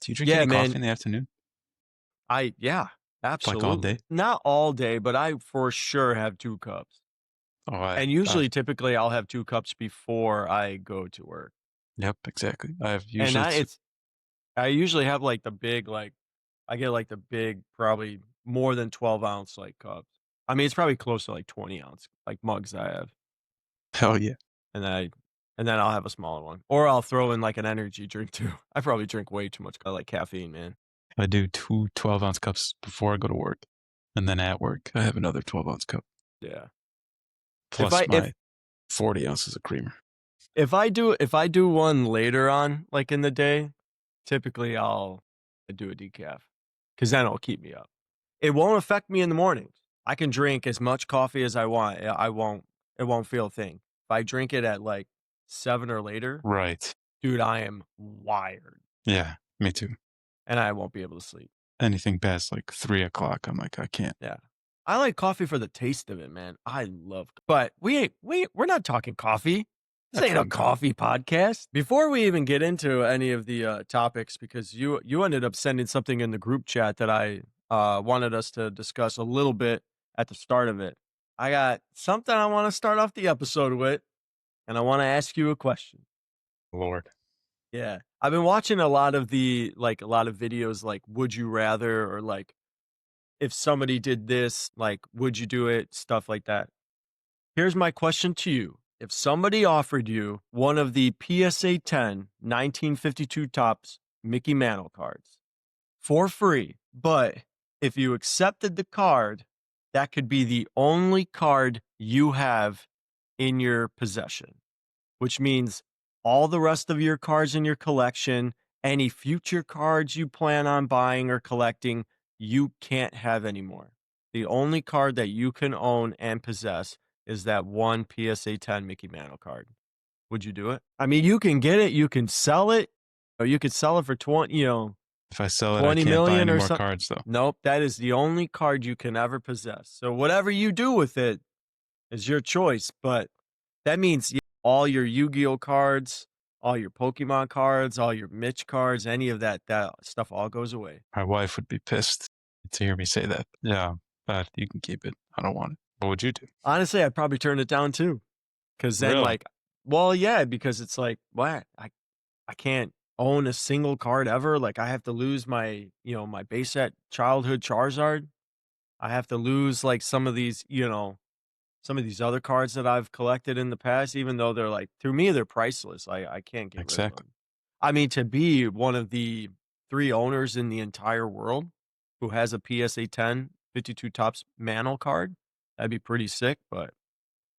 Do you drink Yeah, any coffee man. in the afternoon? Yeah, Like all absolutely. day? Not all day, but I for sure have 2 cups. Oh, And I've usually, typically, I'll have 2 cups before I go to work. yep, exactly. I have And usually two. I usually have, like, the big, like I get, like, the big, probably more than 12-ounce, like, cups. I mean, it's probably close to, like, 20-ounce, like, mugs I have, Hell yeah. and then I'll have a smaller one, or I'll throw in, like, an energy drink too. I probably drink way too much, I like caffeine, man. I do two 12-ounce cups before I go to work, and then at work, I have another 12-ounce cup, Yeah. If plus I if my 40 ounces of creamer. if I do one later on, like, in the day, typically I'll do a decaf, because then it'll keep me up. It won't affect me in the mornings. I can drink as much coffee as I want. It won't feel a thing. If I drink it at, like, 7 or later, Right. dude, I am wired, Yeah, me too. and I won't be able to sleep. Anything past, like, 3 o'clock, I'm like, "I can't." Yeah. I like coffee for the taste of it, man. I love but we're not talking coffee. This That's ain't a fun, though. coffee podcast. Before we even get into any of the, topics, because you ended up sending something in the group chat that I, wanted us to discuss a little bit at the start of it. I got something I wanna start off the episode with, and I wanna ask you a question. Lord. Yeah. I've been watching a lot of a lot of videos like, "Would you rather?" or, like, if somebody did this, like, would you do it? Stuff like that. Here's my question to you. If somebody offered you one of the PSA 10 1952 tops Mickey Mantle cards for free, but if you accepted the card, that could be the only card you have in your possession, which means all the rest of your cards in your collection, any future cards you plan on buying or collecting, you can't have anymore. The only card that you can own and possess is that one PSA 10 Mickey Mantle card. Would you do it? I mean, you can get it, you can sell it, or you could sell it for 20, If I sell it, I 20 can't buy million any or more something. cards, though. Nope, that is the only card you can ever possess. So whatever you do with it is your choice, but that means all your Yu-Gi-Oh cards, all your Pokemon cards, all your Mitch cards, any of that stuff all goes away. My wife would be pissed to hear me say that. Yeah, but you can keep it. I don't want it. What would you do? Honestly, I'd probably turn it down too, because then, Really? like, well, yeah, because it's like, what? I can't own a single card ever. Like, I have to lose my base set childhood Charizard. I have to lose like some of these other cards that I've collected in the past, even though they're like, to me, they're priceless. I can't get rid of Exactly. them. I mean, to be one of the 3 owners in the entire world who has a PSA 10 52 Tops Mantle card, that'd be pretty sick, but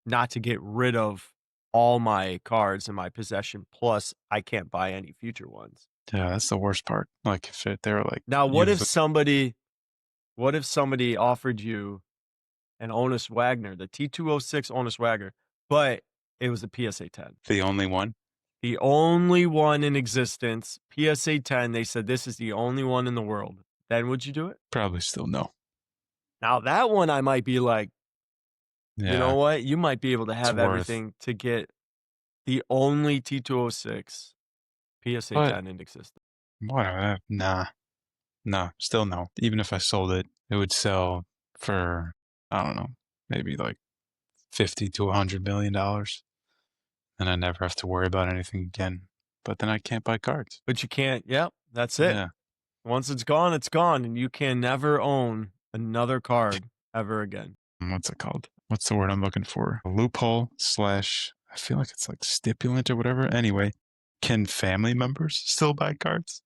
not to get rid of all my cards in my possession, plus I can't buy any future ones. Yeah, that's the worst part. Like, if they were like, Now, you've what if somebody offered you an Honus Wagner, the T206 Honus Wagner, but it was a PSA 10? the only one, The only one in existence, PSA 10, they said this is the only one in the world. Then would you do it? probably still no. Now that one I might be like, you know Yeah, what? You might be able to it's have worth. everything to get the only T206 PSA But 10 in existence. whatever. Nah, no, still no. Even if I sold it, it would sell for, I don't know, maybe like 50 to $100 million, and I never have to worry about anything again. But then I can't buy cards. But you can't, yep, that's it. Yeah. Once it's gone, and you can never own another card ever again. What's it called? What's the word I'm looking for? A loophole slash, I feel like it's like stipulant or whatever. Anyway, can family members still buy cards?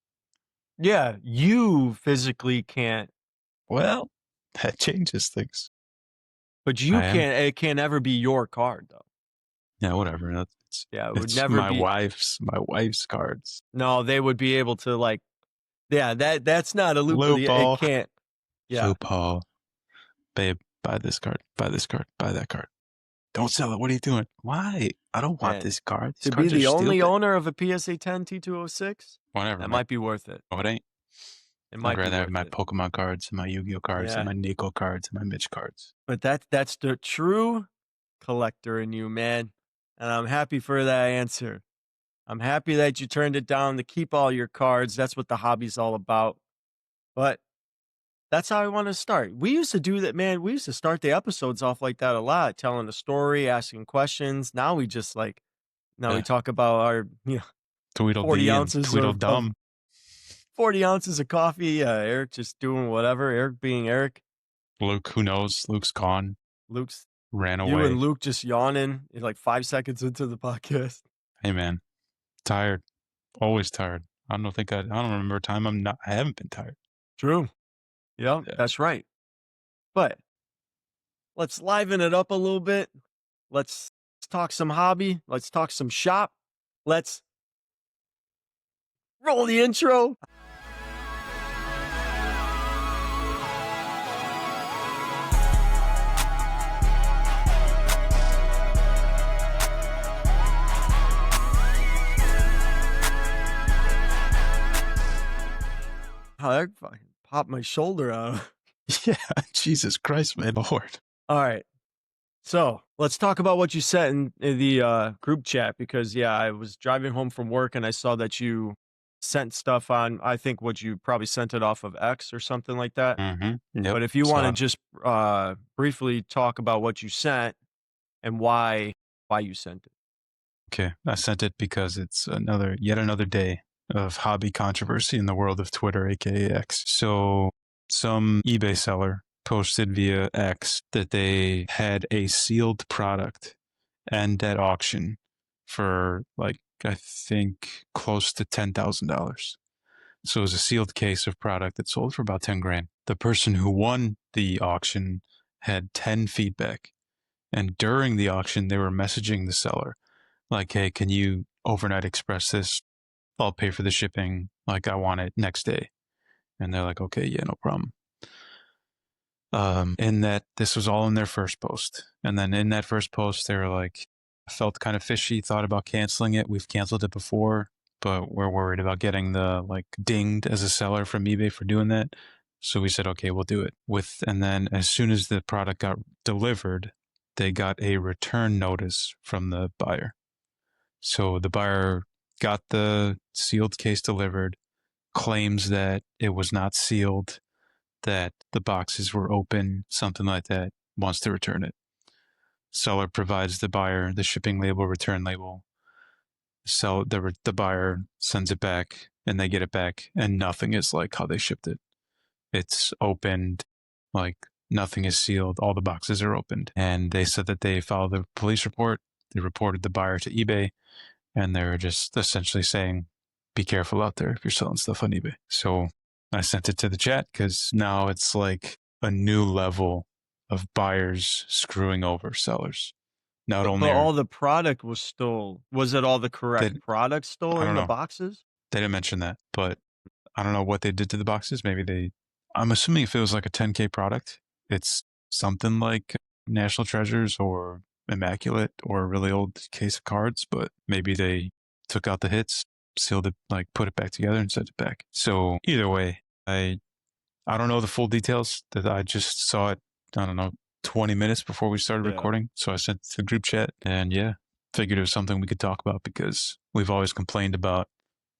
Yeah, you physically can't, Well, that changes things. but you I am, can't, it can't ever be your card though. yeah, whatever. Yeah, it would It's never be. my wife's cards. No, they would be able to, like, yeah, that's not a loophole. Yeah, it Loophole, can't. Yeah, loophole. Babe, buy this card, buy this card, buy that card. Don't sell it. What are you doing? Why? I don't want man. this card. These To be cards are the only stupid. owner of a PSA 10 T206, Whatever, that man. might be worth it. No, it ain't. It I'd might be rather have worth my it. Pokemon cards and my Yu-Gi-Oh cards and Yeah, my Nico cards and my Mitch cards. but that's the true collector in you, man. And I'm happy for that answer. I'm happy that you turned it down to keep all your cards. That's what the hobby's all about. But that's how I want to start. We used to do that, man. We used to start the episodes off like that a lot, telling a story, asking questions. Now we just like now we Yeah. talk about our 40 Tweedledee and ounces of Tweedledum. 40 ounces of coffee. Eric just doing whatever. Eric being Eric. Luke, who knows? Luke's gone, Luke's ran you and away. Luke just yawning in like 5 seconds into the podcast. Hey man, tired. Always tired. I don't remember a time I haven't been tired. True. Yeah, Yeah. that's right. But let's liven it up a little bit. Let's talk some hobby. Let's talk some shop. Let's roll the intro. I fucking popped my shoulder out. Yeah, Jesus Christ, my Lord. All right. So let's talk about what you said in the group chat because, yeah, I was driving home from work and I saw that you sent stuff on, I think what you probably sent it off of X or something like that. Yep. But if you want to So just briefly talk about what you sent and why you sent it. okay, I sent it because it's yet another day of hobby controversy in the world of Twitter, aka X. So some eBay seller posted via X that they had a sealed product and at auction for like I think close to $10,000. So it was a sealed case of product that sold for about 10 grand. The person who won the auction had 10 feedback. And during the auction, they were messaging the seller like, hey, can you overnight express this? I'll pay for the shipping. Like, I want it next day. And they're like, okay, yeah, no problem. In that this was all in their first post. And then in that first post, they were like, I felt kind of fishy, thought about canceling it. We've canceled it before, but we're worried about getting the like dinged as a seller from eBay for doing that. So we said, okay, we'll do it and then as soon as the product got delivered, they got a return notice from the buyer. So the buyer got the sealed case delivered, claims that it was not sealed, that the boxes were open, something like that, wants to return it. Seller provides the buyer the shipping label, return label. The buyer sends it back and they get it back and nothing is like how they shipped it. It's opened, like nothing is sealed. All the boxes are opened. And they said that they filed a police report. They reported the buyer to eBay and they're just essentially saying, be careful out there if you're selling stuff on eBay. So I sent it to the chat because now it's like a new level of buyers screwing over sellers. Not But only are all the product was it all the they, correct product still I in don't the know, boxes? they didn't mention that, but I don't know what they did to the boxes. I'm assuming if it was like a 10K product, it's something like National Treasures or Immaculate or a really old case of cards, but maybe they took out the hits, sealed it, like put it back together and sent it back. So either way, I don't know the full details. That I just saw it, I don't know, 20 minutes before we started Yeah. recording. So I sent it to the group chat and yeah, figured it was something we could talk about because we've always complained about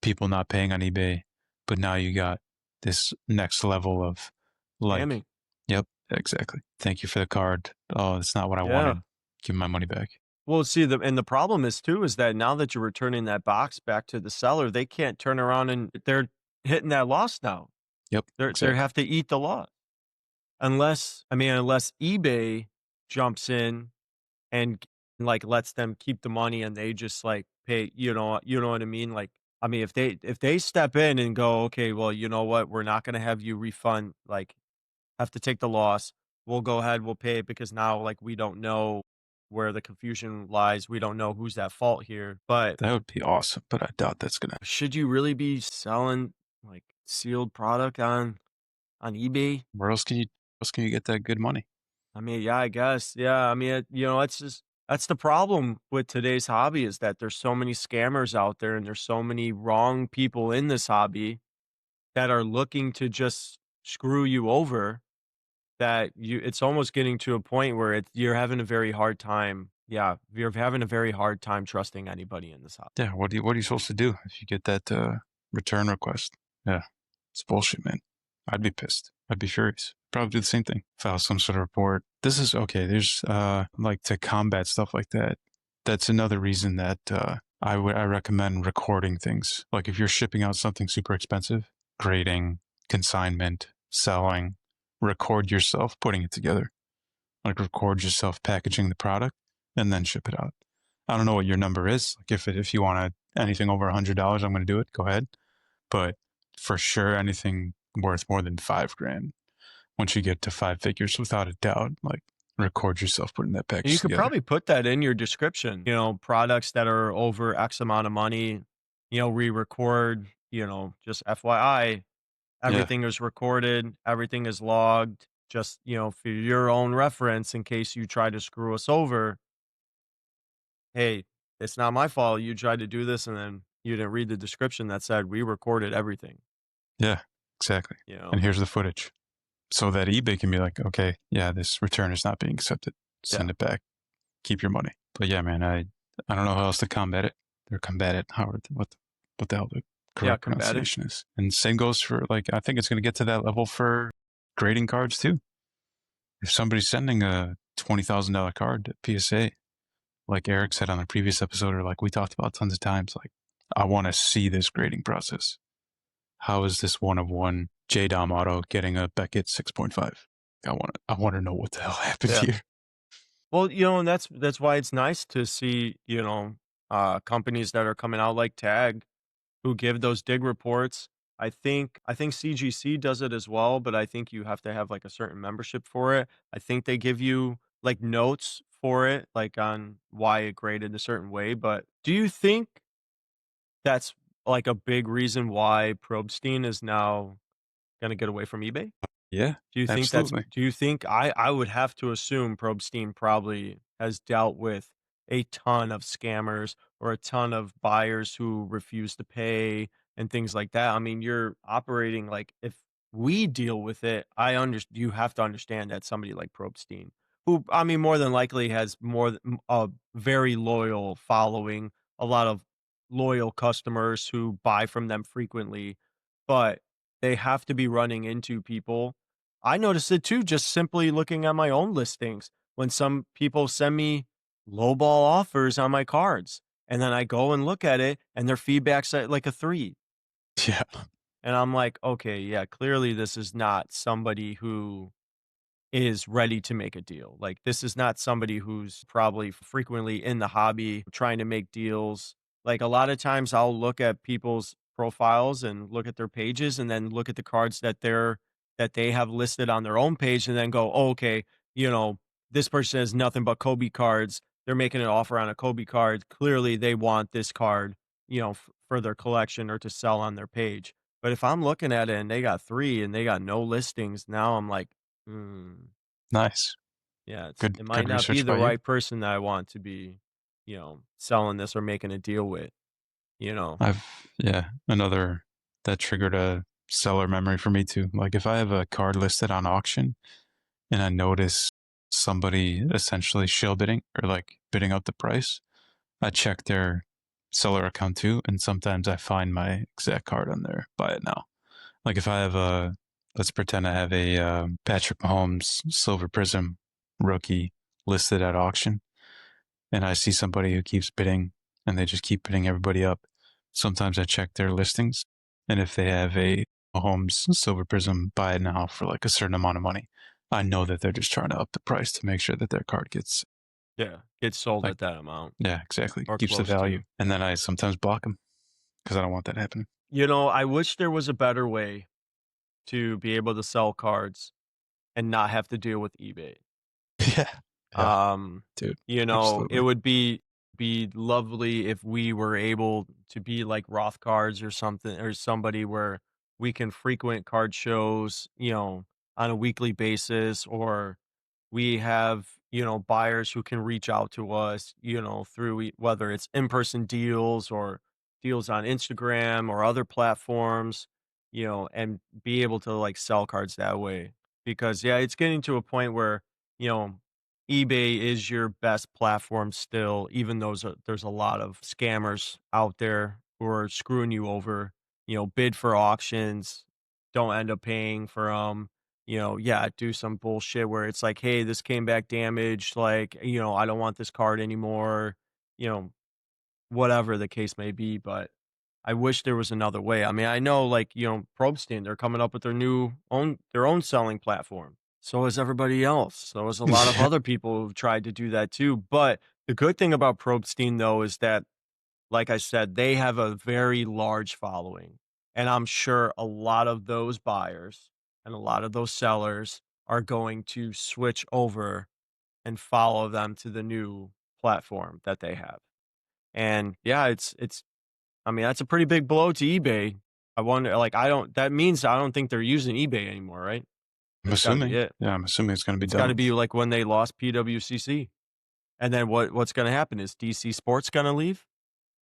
people not paying on eBay, but now you got this next level of like, Scamming. yep, exactly. Thank you for the card. Oh, it's not what I Yeah. wanted. Give me my money back. Well, see, the problem is too is that now that you're returning that box back to the seller, they can't turn around and they're hitting that loss now. Yep, They exactly. have to eat the loss unless eBay jumps in and like lets them keep the money and they just like pay. You know what I mean? Like, I mean, if they step in and go, okay, well, you know what, we're not going to have you refund, like, have to take the loss. We'll go ahead, we'll pay it because now, like, we don't know where the confusion lies. We don't know who's at fault here. But That would be awesome, but I doubt that's gonna. should you really be selling like sealed product on eBay? Else can you get that good money? I mean, yeah, I guess. Yeah, I mean, it's just that's the problem with today's hobby is that there's so many scammers out there and there's so many wrong people in this hobby that are looking to just screw you over that it's almost getting to a point where you're having a very hard time Yeah, you're having a very hard time trusting anybody in this house. Yeah, what are you supposed to do if you get that return request? Yeah, it's bullshit, man. I'd be pissed. I'd be furious. Probably do the same thing. File some sort of report. This is okay. There's like to combat stuff like that. That's another reason that I recommend recording things. Like if you're shipping out something super expensive, grading, consignment, selling, record yourself putting it together. Like record yourself packaging the product and then ship it out. I don't know what your number is. Like if you want to anything over $100, I'm going to do it. Go ahead. But for sure, anything worth more than 5 grand. Once you get to 5 figures, without a doubt, like record yourself putting that And you package could together. probably put that in your description, products that are over X amount of money, re-record, just FYI, Yeah, everything is recorded, everything is logged, just, for your own reference in case you try to screw us over. Hey, it's not my fault. You tried to do this and then you didn't read the description that said we recorded everything, yeah, exactly. you And know? here's the footage, so that eBay can be like, okay, yeah, this return is not being accepted. Yeah. Send it back. Keep your money. But yeah, man, I don't know how else to combat it. Or combat it. What the hell the Yeah, correct combat it. pronunciation is? And same goes for like I think it's going to get to that level for grading cards too. If somebody's sending a $20,000 card to PSA, like Eric said on the previous episode, or like we talked about tons of times, like I want to see this grading process. How is this one of one JDOM auto getting a Beckett 6.5? I want to know what the hell happened Yeah. here. Well, and that's why it's nice to see, companies that are coming out like Tag who give those dig reports. I think CGC does it as well, but I think you have to have like a certain membership for it. I think they give you like notes for it, like on why it graded a certain way. But do you think that's like a big reason why Probstein is now gonna get away from eBay? Yeah, absolutely. Do you think I would have to assume Probstein probably has dealt with a ton of scammers or a ton of buyers who refuse to pay and things like that. I mean, you're operating like if we deal with it, you have to understand that somebody like Probstein, who I mean more than likely has a very loyal following, a lot of loyal customers who buy from them frequently, but they have to be running into people. I notice it too, just simply looking at my own listings when some people send me lowball offers on my cards. And then I go and look at it and their feedback's at like a 3. Yeah. And I'm like, okay, yeah, clearly this is not somebody who is ready to make a deal. Like, this is not somebody who's probably frequently in the hobby trying to make deals. Like, a lot of times I'll look at people's profiles and look at their pages and then look at the cards that they have listed on their own page and then go, oh, okay, you know, this person has nothing but Kobe cards. They're making an offer on a Kobe card. Clearly they want this card, for their collection or to sell on their page. But if I'm looking at it and they got 3 and they got no listings, now I'm like, mm, Nice. yeah, Good it might good not be research the by you. right person that I want to be, selling this or making a deal with, you know? I've yeah, another that triggered a seller memory for me too. Like if I have a card listed on auction and I notice somebody essentially shill bidding or like bidding up the price, I check their seller account too, and sometimes I find my exact card on there. Buy it now. Like if I have a, let's pretend I have a Patrick Mahomes Silver Prism rookie listed at auction, and I see somebody who keeps bidding and they just keep bidding everybody up. Sometimes I check their listings, and if they have a Mahomes Silver Prism buy it now for like a certain amount of money, I know that they're just trying to up the price to make sure that their card gets Yeah, get sold like, at that amount yeah, exactly, or keeps the close value. to. And then I sometimes block them because I don't want that happening. I wish there was a better way to be able to sell cards and not have to deal with eBay. Yeah, yeah, Um, dude, it absolutely. would be lovely if we were able to be like Roth cards or something or somebody where we can frequent card shows, on a weekly basis, or we have, buyers who can reach out to us, through whether it's in-person deals or deals on Instagram or other platforms, and be able to like sell cards that way. Because yeah, it's getting to a point where, you know eBay is your best platform still, even though there's a lot of scammers out there who are screwing you over, bid for auctions, don't end up paying for them. Yeah, do some bullshit where it's like, hey, this came back damaged. Like, I don't want this card anymore, you know, whatever the case may be. But I wish there was another way. I mean, I know like, Probstein, they're coming up with their own selling platform. So is everybody else. So is a lot of Yeah, other people who've tried to do that too. But the good thing about Probstein though is that, like I said, they have a very large following. And I'm sure a lot of those buyers and a lot of those sellers are going to switch over and follow them to the new platform that they have. And yeah, it's I mean, that's a pretty big blow to eBay. I wonder, like, that means I don't think they're using eBay anymore, right? I'm That's gotta be assuming. it. Yeah, I'm assuming it's going to be It's gotta done. be like when they lost PWCC. And then what's gonna happen? Is DC Sports gonna leave?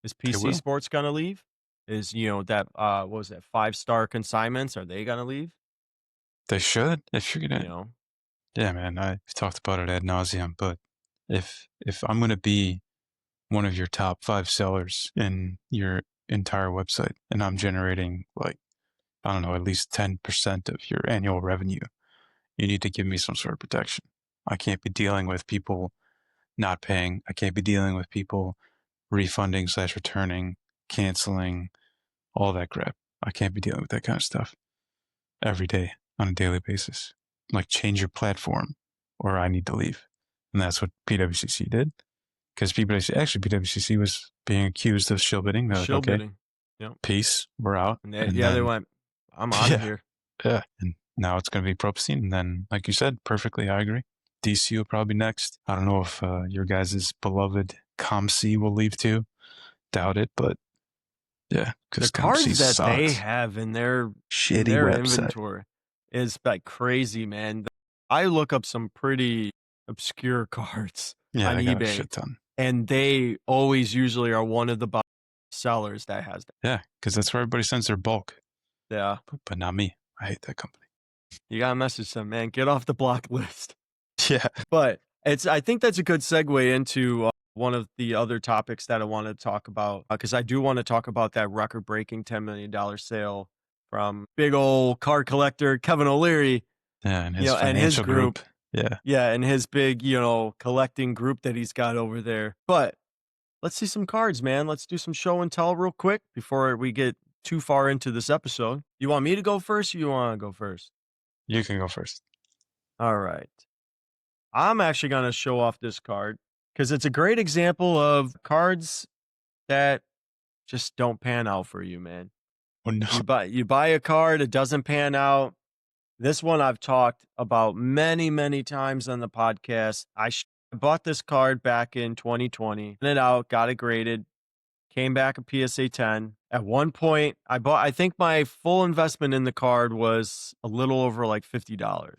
Is They PC will. Sports gonna leave? Is, that, what was that, 5-star consignments, are they gonna leave? They should. If you're You gonna, know? yeah, man. I've talked about it ad nauseum, but if I'm gonna be one of your top five sellers in your entire website, and I'm generating like I don't know at least 10% of your annual revenue, you need to give me some sort of protection. I can't be dealing with people not paying. I can't be dealing with people refunding slash returning, canceling, all that crap. I can't be dealing with that kind of stuff every day on a daily basis. Like change your platform or I need to leave. And that's what PWCC did. Because PWCC was being accused of shill bidding. They're like, Shill okay, bidding. Yep. peace, we're out. And And they then, went, "I'm out of yeah, here." yeah. And now it's going to be Propstein. And then, like you said, perfectly, I agree. DC will probably be next. I don't know if your guys' beloved ComC will leave too. Doubt it, but yeah, The because ComC cards that they sucks. have in Shitty their website. inventory is, like, crazy, man. I look up some pretty obscure cards Yeah, on they got a eBay, shit ton. and they always usually are one of the sellers that has that. Yeah, because that's where everybody sends their bulk, Yeah. but not me. I hate that company. You gotta message them, man. Get off the block list. Yeah, But I think that's a good segue into one of the other topics that I want to talk about because I do want to talk about that record-breaking $10 million sale from big old card collector Kevin O'Leary, yeah, and his and his financial group. group. Yeah, Yeah, and his big, collecting group that he's got over there. But let's see some cards, man. Let's do some show and tell real quick before we get too far into this episode. You want me to go first or you want to go first? you can go first. All right. I'm actually going to show off this card because it's a great example of cards that just don't pan out for you, man. Oh no. You buy a card, it doesn't pan out. This one I've talked about many, many times on the podcast. I bought this card back in 2020, sent it out, got it graded, came back a PSA 10. At one point, I think my full investment in the card was a little over like $50. I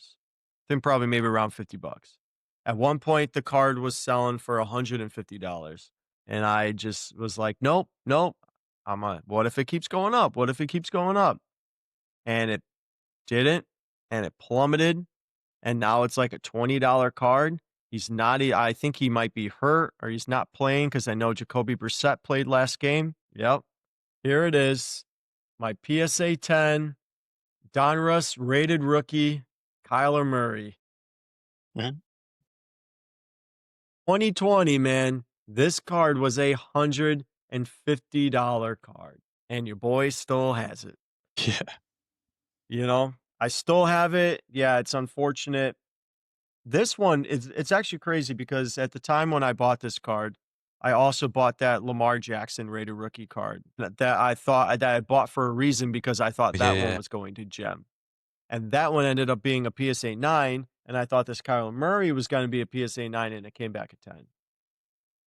think probably maybe around $50. At one point, the card was selling for $150. And I just was like, nope, nope. What if it keeps going up? What if it keeps going up? And it didn't. And it plummeted. And now it's like a $20 card. He's not, I think he might be hurt or he's not playing because I know Jacoby Brissett played last game. Yep. Here it is. My PSA 10 Donruss rated rookie, Kyler Murray. Mhm. 2020, man. This card was $150 card. And your boy still has it. Yeah, I still have it. Yeah, it's unfortunate. This one is it's actually crazy because at the time when I bought this card, I also bought that Lamar Jackson rated rookie card that I thought that I bought for a reason because I thought yeah, that one yeah. was going to gem. And that one ended up being a PSA 9 and I thought this Kyler Murray was going to be a PSA 9 and it came back a 10.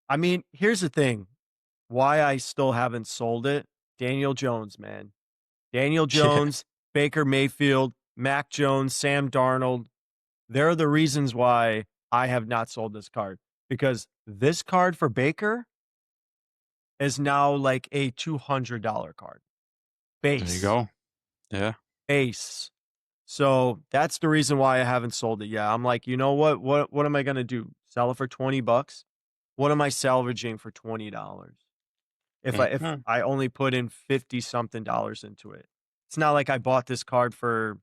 I mean, here's the thing. Why I still haven't sold it. Daniel Jones, man. Daniel Yeah. Jones, Baker Mayfield, Mac Jones, Sam Darnold. They're the reasons why I have not sold this card because this card for Baker is now like a $200 card. There you Base. go. Yeah, Base. So that's the reason why I haven't sold it yet. I'm like, you know what? What am I gonna do? Sell it for 20 bucks? What am I salvaging for $20? If Mm. I only put in 50 something dollars into it. It's not like I bought this card for,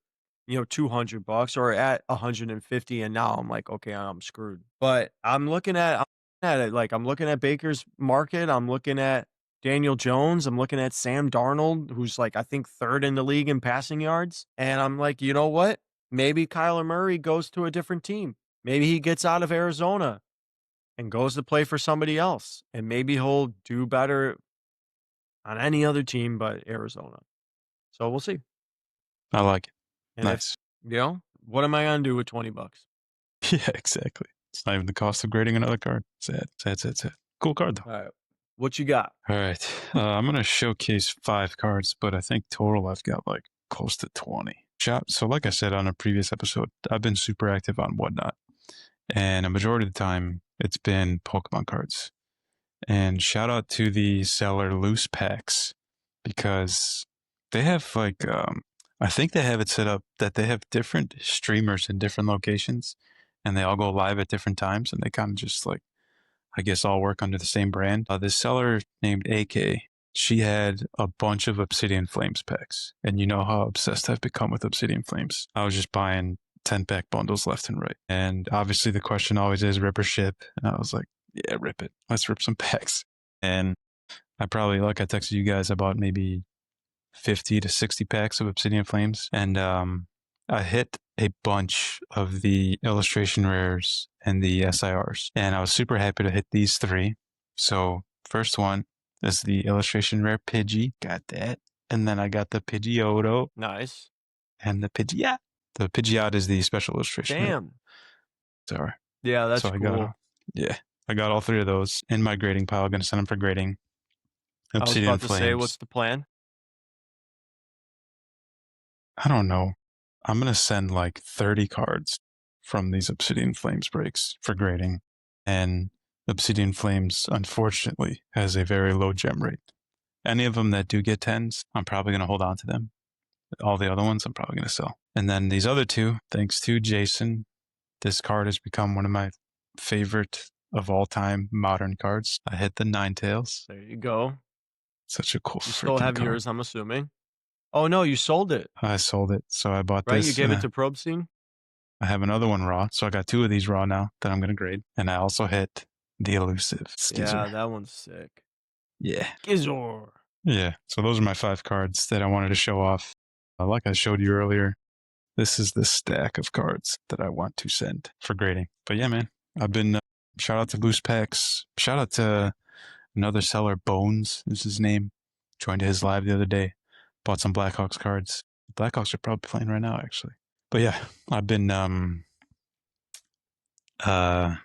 200 bucks or at 150 and now I'm like, okay, I'm screwed. But I'm looking at it like I'm looking at Baker's market, I'm looking at Daniel Jones, I'm looking at Sam Darnold, who's like I think third in the league in passing yards. And I'm like, you know what? Maybe Kyler Murray goes to a different team. Maybe he gets out of Arizona and goes to play for somebody else. And maybe he'll do better on any other team but Arizona. So we'll see. I like it. And if Nice. what am I gonna do with 20 bucks? Yeah, exactly. It's not even the cost of grading another card. Sad, sad, sad, sad. Cool card though. All right. What you got? All right. I'm gonna showcase 5 cards, but I think total I've got like close to 20. So like I said on a previous episode, I've been super active on Whatnot, and a majority of the time it's been Pokemon cards. And shout out to the seller Loose Packs because they have like I think they have it set up that they have different streamers in different locations and they all go live at different times and they kind of just like I guess all work under the same brand. This seller named AK, she had a bunch of Obsidian Flames packs. And you know how obsessed I've become with Obsidian Flames. I was just buying 10-pack bundles left and right. And obviously the question always is rip or ship. And I was like, yeah, rip it. Let's rip some packs. And I probably, like I texted you guys, about maybe 50 to 60 packs of Obsidian Flames. And I hit a bunch of the illustration rares and the SIRs. And I was super happy to hit these 3. So, first one is the illustration rare Pidgey. Got that. And then I got the Pidgeotto Nice. and the Pidgeot. The Pidgeot is the special illustration rare. Damn. Sorry. Yeah, So that's I got, cool. yeah, I got all 3 of those in my grading pile. Going to send them for grading. I was Obsidian about to say, what's Flames. the plan? I don't know. I'm going to send like 30 cards from these Obsidian Flames breaks for grading. And Obsidian Flames, unfortunately, has a very low gem rate. Any of them that do get 10s, I'm probably going to hold on to them. All the other ones, I'm probably going to sell. And then these other 2, thanks to Jason, this card has become one of my favorite of all time modern cards. I hit the Ninetales. There you go. Such a cool You still freaking have card. yours, I'm assuming. Oh no, you sold it, I sold it, so I bought right? You this, gave and it to Probe Scene? I have another one raw, so I got 2 of these raw now that I'm gonna grade, and I also hit the elusive Yeah, Skizzer. that one's sick. Yeah, Gizor. yeah. So those are my 5 cards that I wanted to show off. Like I showed you earlier, this is the stack of cards that I want to send for grading. But yeah, man, I've been shout out to Loose Packs. Shout out to another seller, Bones is his name. Joined his live the other day. Bought some Blackhawks cards. Blackhawks are probably playing right now, actually. But yeah, I've been uh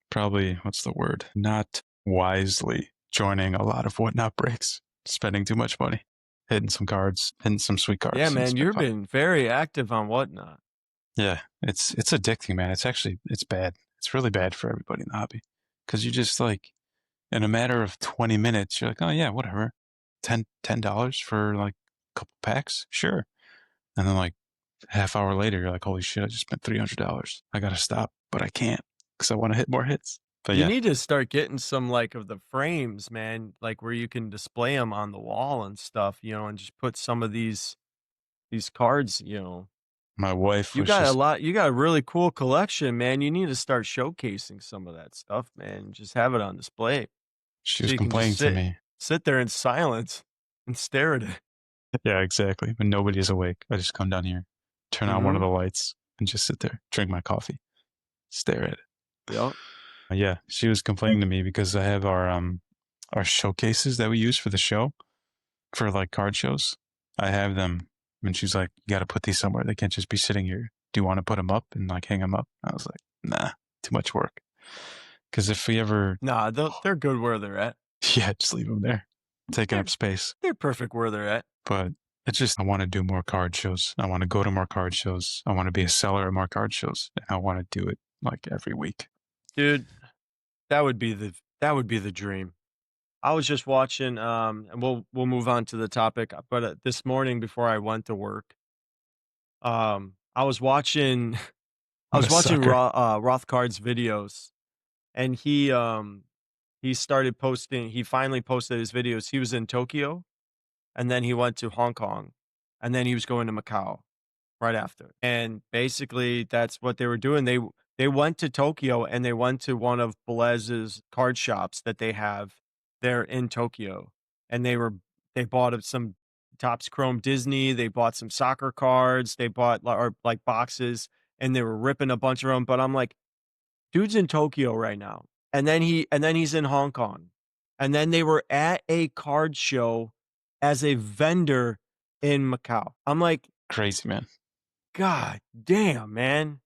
probably, what's the word? Not wisely joining a lot of whatnot breaks, spending too much money, hitting some cards, hitting some sweet Yeah, cards, and it's man, been you've fun. been very active on Whatnot. Yeah, it's addicting, man. It's bad. It's really bad for everybody in the hobby because you just like in a matter of 20 minutes, you're like, oh yeah, whatever, $10 for like a couple packs, sure. And then like half hour later, you're like, holy shit, I just spent $300. I gotta stop, but I can't because I want to hit more hits. But You yeah, need to start getting some, like, of the frames, man, like, where you can display them on the wall and stuff, and just put some of these cards, my wife You was got a just lot you got a really cool collection, man. You need to start showcasing some of that stuff, man. Just have it on display she so was you can just complaining to sit me. sit there in silence and stare at it. Yeah, exactly. When nobody is awake, I just come down here, turn on one of Mhm. the lights, and just sit there, drink my coffee, stare at it. Yep. Yeah, she was complaining to me because I have our showcases that we use for the show for like card shows. I have them, and she's like, "You got to put these somewhere. They can't just be sitting here. Do you want to put them up and like hang them up?" I was like, "Nah, too much work." Because if we ever, Nah, they're good where they're at. yeah, just leave them there, taking They're up space. they're perfect where they're at. But it's just I want to do more card shows. I want to go to more card shows. I want to be a seller at more card shows. And I want to do it like every week. Dude, that would be the dream. I was just watching, and we'll move on to the topic, but, this morning before I went to work I was watching I What was a watching sucker. Rothkard's videos, and he started posting. He finally posted his videos. He was in Tokyo, and then he went to Hong Kong, and then he was going to Macau right after. And basically, that's what they were doing. They went to Tokyo and they went to one of Belez's card shops that they have there in Tokyo, and they bought up some Topps Chrome Disney. They bought some soccer cards. They bought or like boxes, and they were ripping a bunch of them. But I'm like, dude's in Tokyo right now, and then he's in Hong Kong, and then they were at a card show as a vendor in Macau. I'm like, Crazy, man. God damn, man.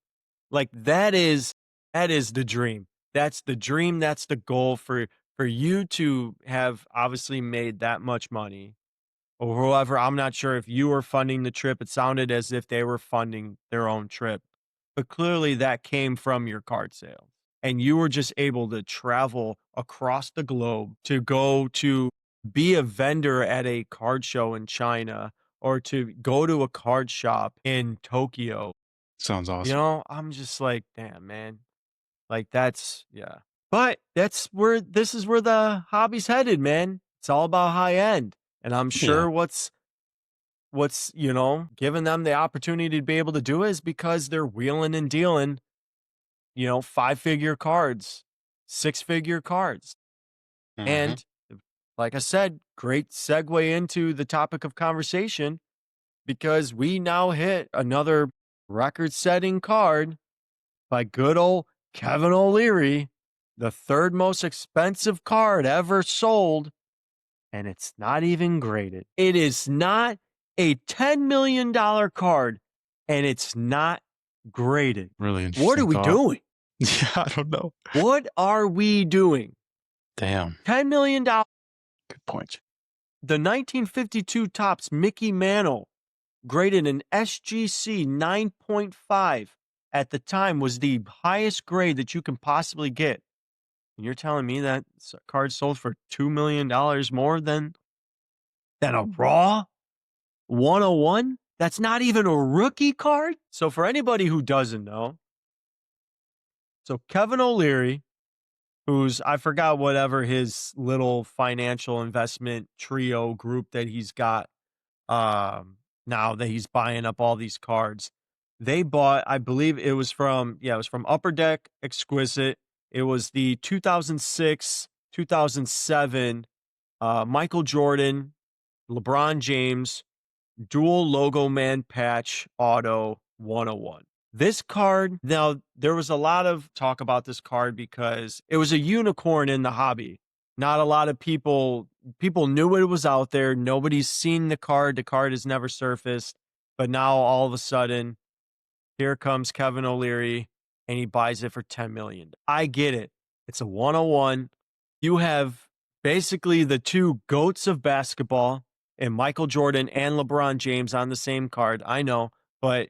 Like that is the dream. That's the dream, that's the goal for you to have obviously made that much money or whoever. I'm not sure if you were funding the trip. It sounded as if they were funding their own trip. But clearly that came from your card sale. And you were just able to travel across the globe to go to be a vendor at a card show in China or to go to a card shop in Tokyo. Sounds You awesome. know, I'm just like, damn, man. Like that's yeah. But that's where this is where the hobby's headed, man. It's all about high end. And I'm Yeah. sure what's giving them the opportunity to be able to do it is because they're wheeling and dealing, five-figure cards, six-figure cards. Hmm. And like I said, great segue into the topic of conversation because we now hit another record-setting card by good old Kevin O'Leary, the third most expensive card ever sold, and it's not even graded. It is not a $10 million card, and it's not graded. Really What are interesting we thought. doing? Yeah, I don't know. What are we doing? Damn. $10 million. Good point. The 1952 Topps Mickey Mantle, graded an SGC 9.5 at the time, was the highest grade that you can possibly get. And you're telling me that card sold for $2 million more than a raw 101? That's not even a rookie card. So for anybody who doesn't know, so Kevin O'Leary, who's I forgot whatever his little financial investment trio group that he's got now that he's buying up all these cards. They bought, I believe it was from Upper Deck Exquisite. It was the 2006, 2007 Michael Jordan, LeBron James, dual logo man patch auto 101. This card, now there was a lot of talk about this card because it was a unicorn in the hobby. Not a lot of people knew it was out there. Nobody's seen the card. The card has never surfaced. But now all of a sudden, here comes Kevin O'Leary and he buys it for 10 million. I get it. It's a 101. You have basically the two goats of basketball and Michael Jordan and LeBron James on the same card. I know, but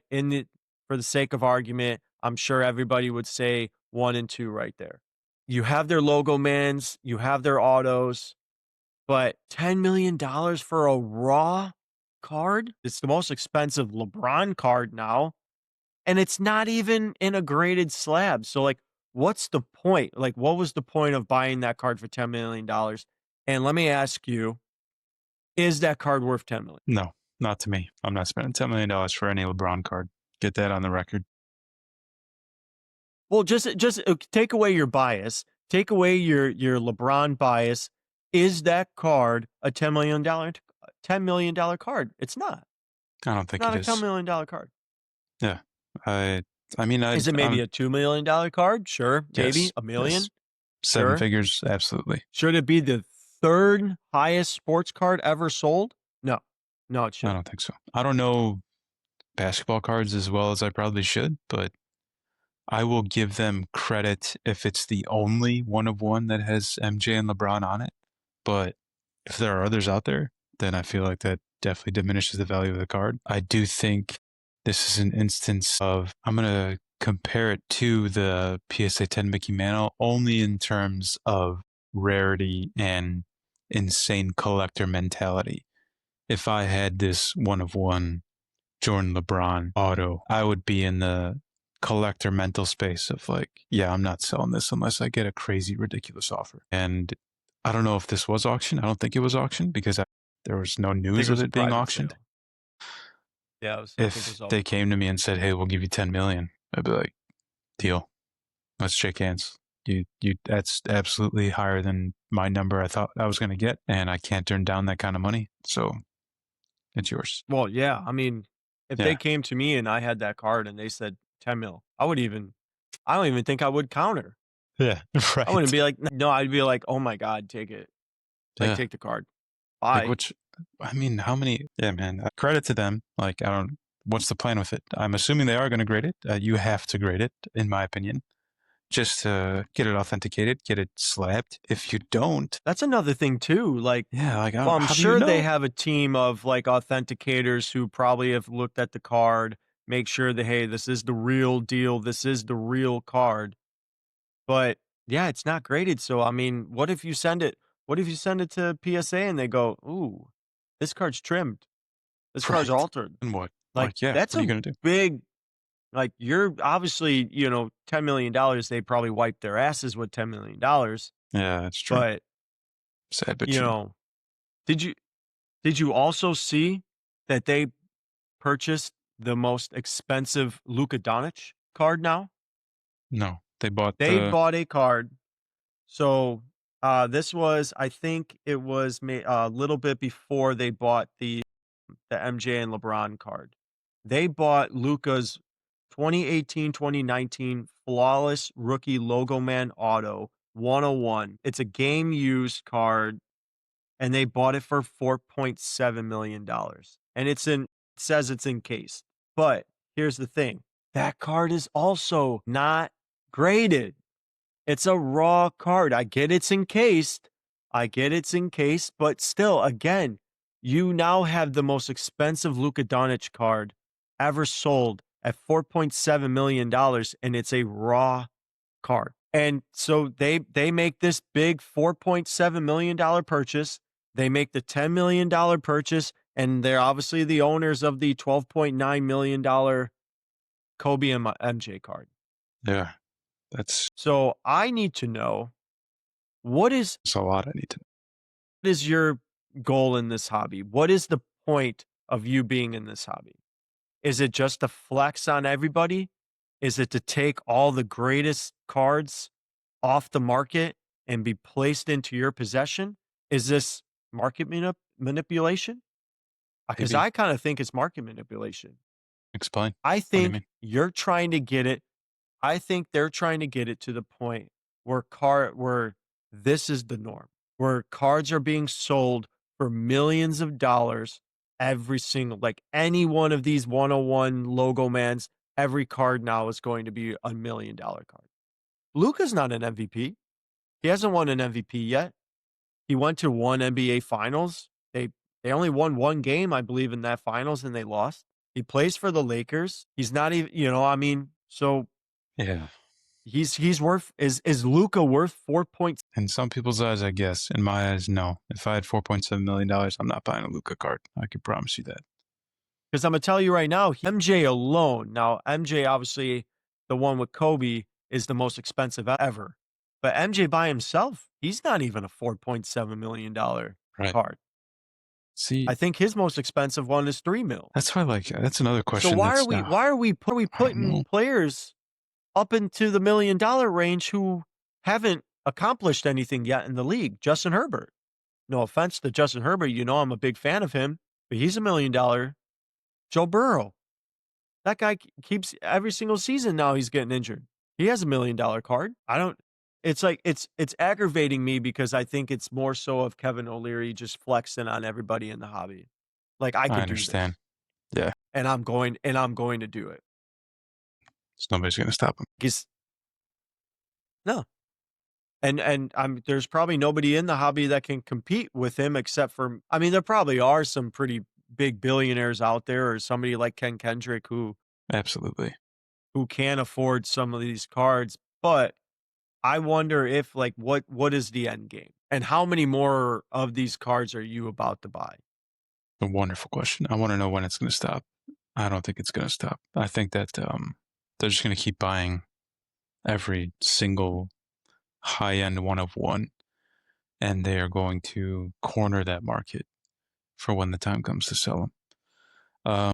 for the sake of argument, I'm sure everybody would say 1 and 2 right there. You have their logo mans, you have their autos, but $10 million for a raw card? It's the most expensive LeBron card now, and it's not even in a graded slab. So, like, what's the point? Like, what was the point of buying that card for $10 million? And let me ask you, is that card worth 10 million? No, not to me. I'm not spending $10 million for any LeBron card. Get that on the record. Well, just take away your bias, take away your LeBron bias. Is that card a $10 million card? It's not. I don't think Not it a ten is. million dollar card. Yeah. I I mean Is it maybe a $2 million card? Sure, maybe yes. a Yes. million. Seven Sure. figures, absolutely. Should it be the third highest sports card ever sold? No. No, it I shouldn't. don't think so. I don't know basketball cards as well as I probably should, but I will give them credit if it's the only one of one that has MJ and LeBron on it. But if there are others out there, then I feel like that definitely diminishes the value of the card. I do think this is an instance of, I'm going to compare it to the PSA 10 Mickey Mantle only in terms of rarity and insane collector mentality. If I had this one of one Jordan LeBron auto, I would be in the collector mental space of like, yeah, I'm not selling this unless I get a crazy, ridiculous offer. And I don't know if this was auction. I don't think it was auction because there was no I think news it of was a it being private auctioned. sale. Yeah, I think it If was all they came to me and said, "Hey, we'll give you 10 million," I'd be like, "Deal. Let's shake hands. That's absolutely higher than my number I thought I was going to get, and I can't turn down that kind of money. So it's yours." well, yeah, I mean, if they Yeah. came to me and I had that card and they said 10 mil, I don't even think I would counter. Yeah. I wouldn't Right. be like, no, I'd be like, oh my God, take it. Like, Yeah. take the card. Like, Bye. which, I mean, how many? Yeah, man. Credit to them. Like, I don't. What's the plan with it? I'm assuming they are going to grade it. You have to grade it, in my opinion, just to get it authenticated, get it slabbed. If you don't, That's another thing too. Like, yeah, like, well, I'm how do you sure they know? have a team of like authenticators who probably have looked at the card, make sure that, hey, this is the real deal. This is the real card. But yeah, it's not graded. So, I mean, what if you send it to PSA and they go, ooh, this card's trimmed. This card's Right. altered. And what? Like, Like, yeah. that's What are you a going to do? big, like, you're obviously, $10 million, they probably wiped their asses with $10 million. Yeah, that's true. But, Sad but you true. know, did you, did you also see that they purchased the most expensive Luka Doncic card now? No, they bought They the. bought a card. So, this was, I think it was a little bit before they bought the MJ and LeBron card. They bought Luka's 2018-2019 flawless rookie logo man auto 101. It's a game used card and they bought it for $4.7 million. And it says it's encased. But here's the thing. That card is also not graded. It's a raw card. I get it's encased. I get it's encased, but still, again, you now have the most expensive Luka Doncic card ever sold at $4.7 million, and it's a raw card. And so they make this big $4.7 million purchase. They make the $10 million purchase, and they're obviously the owners of the $12.9 million Kobe and MJ card. Yeah, that's So I need to know what is a lot I need to. what is your goal in this hobby? What is the point of you being in this hobby? Is it just to flex on everybody? Is it to take all the greatest cards off the market and be placed into your possession? Is this market manipulation? Because Maybe I kind of think it's market manipulation. explain. I What do you think mean? you're trying to get it I think they're trying to get it to the point where this is the norm, where cards are being sold for millions of dollars every single like any one of these 101 logo mans, every card now is going to be $1 million card. Luka's not an MVP. He hasn't won an MVP yet. He went to one NBA finals. They only won one game, I believe, in that finals and they lost. He plays for the Lakers. He's not even, I mean, so Yeah. he's worth is Luka worth 4 points? In some people's eyes, I guess. In my eyes, no. If I had $4.7 million, I'm not buying a Luca card. I can promise you that. Because I'm gonna tell you right now, MJ alone. Now MJ obviously the one with Kobe is the most expensive ever, but MJ by himself, he's not even a $4.7 million Right. card. See, I think his most expensive one is 3 mil. that's why, like, that's another So question that's now. why are we I don't putting know. players up into the $1 million range who haven't accomplished anything yet in the league? Justin Herbert. No offense to Justin Herbert, I'm a big fan of him, but he's $1 million. Joe Burrow. That guy keeps every single season now he's getting injured. He has $1 million card. I don't it's like it's aggravating me because I think it's more so of Kevin O'Leary just flexing on everybody in the hobby. Like I I could do understand. this Yeah. and I'm going to do it. So nobody's going to stop him. Because no. And I'm there's probably nobody in the hobby that can compete with him except for I mean there probably are some pretty big billionaires out there or somebody like Ken Kendrick Absolutely. who can afford some of these cards, but I wonder if like what is the end game? And how many more of these cards are you about to buy? A wonderful question. I want to know when it's going to stop. I don't think it's gonna stop. I think that they're just gonna keep buying every single high end one of one, and they are going to corner that market for when the time comes to sell them. Um,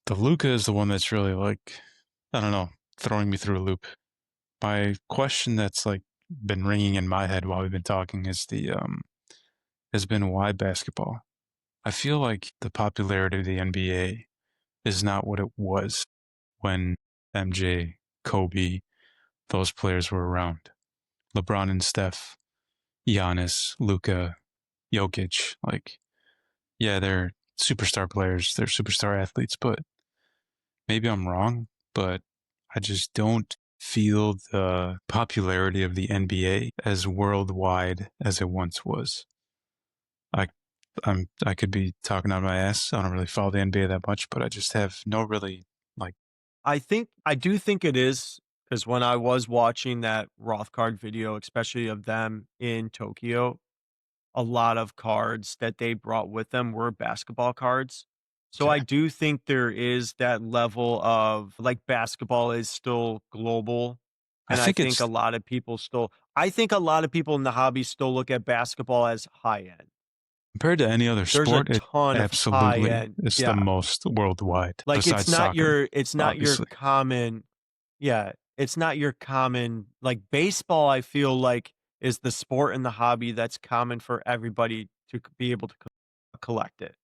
the Luca is the one that's really like, I don't know, throwing me through a loop. My question that's like been ringing in my head while we've been talking is the has been why basketball. I feel like the popularity of the NBA is not what it was when MJ, Kobe, those players were around. LeBron and Steph, Giannis, Luca, Jokic, like, yeah, they're superstar players, they're superstar athletes, but maybe I'm wrong, but I just don't feel the popularity of the NBA as worldwide as it once was. I I could be talking out my ass. I don't really follow the NBA that much, but I just have no really like I do think it is because when I was watching that Rothcard video, especially of them in Tokyo, a lot of cards that they brought with them were basketball cards. So okay. I do think there is that level of like basketball is still global. I And I think think it's I think a lot of people in the hobby still look at basketball as high end. compared to any other There's a sport, it ton of high absolutely end. is the Yeah. most worldwide Like besides soccer, it's not your obviously. common yeah, it's not your common like baseball I feel like is the sport and the hobby that's common for everybody to be able to collect it.